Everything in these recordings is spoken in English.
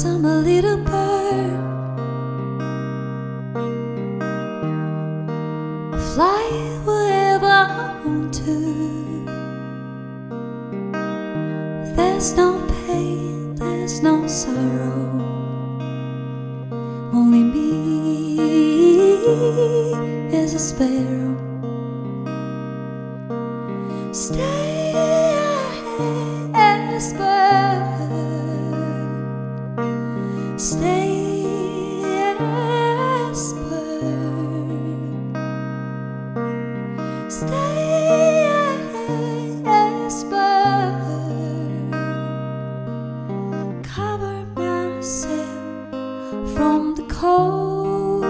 dreams I'm a little bird. I fly wherever I want to. There's no pain, there's no sorrow, only me is a sparrow. Stay as bird, stay as bird, stay as bird. Cover myself from the cold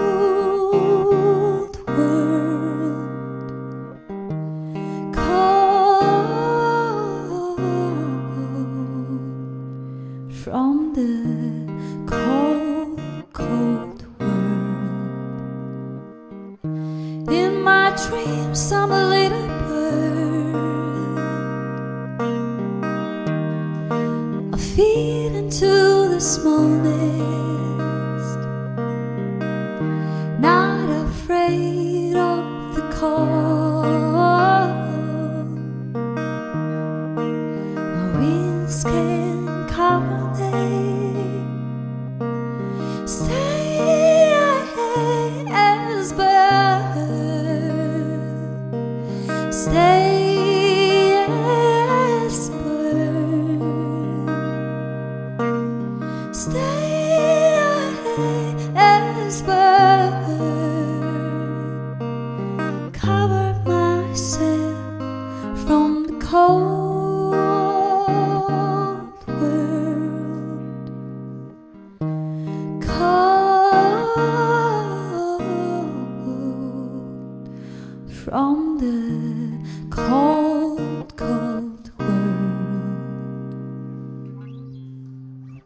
world, from the cold, cold world. In my dreams I'm a little bird. I feed into the small nest, not afraid of the cold. My wings can cover me. Stay as bird, stay as bird, stay as bird. Cover myself from the cold world, cold from the cold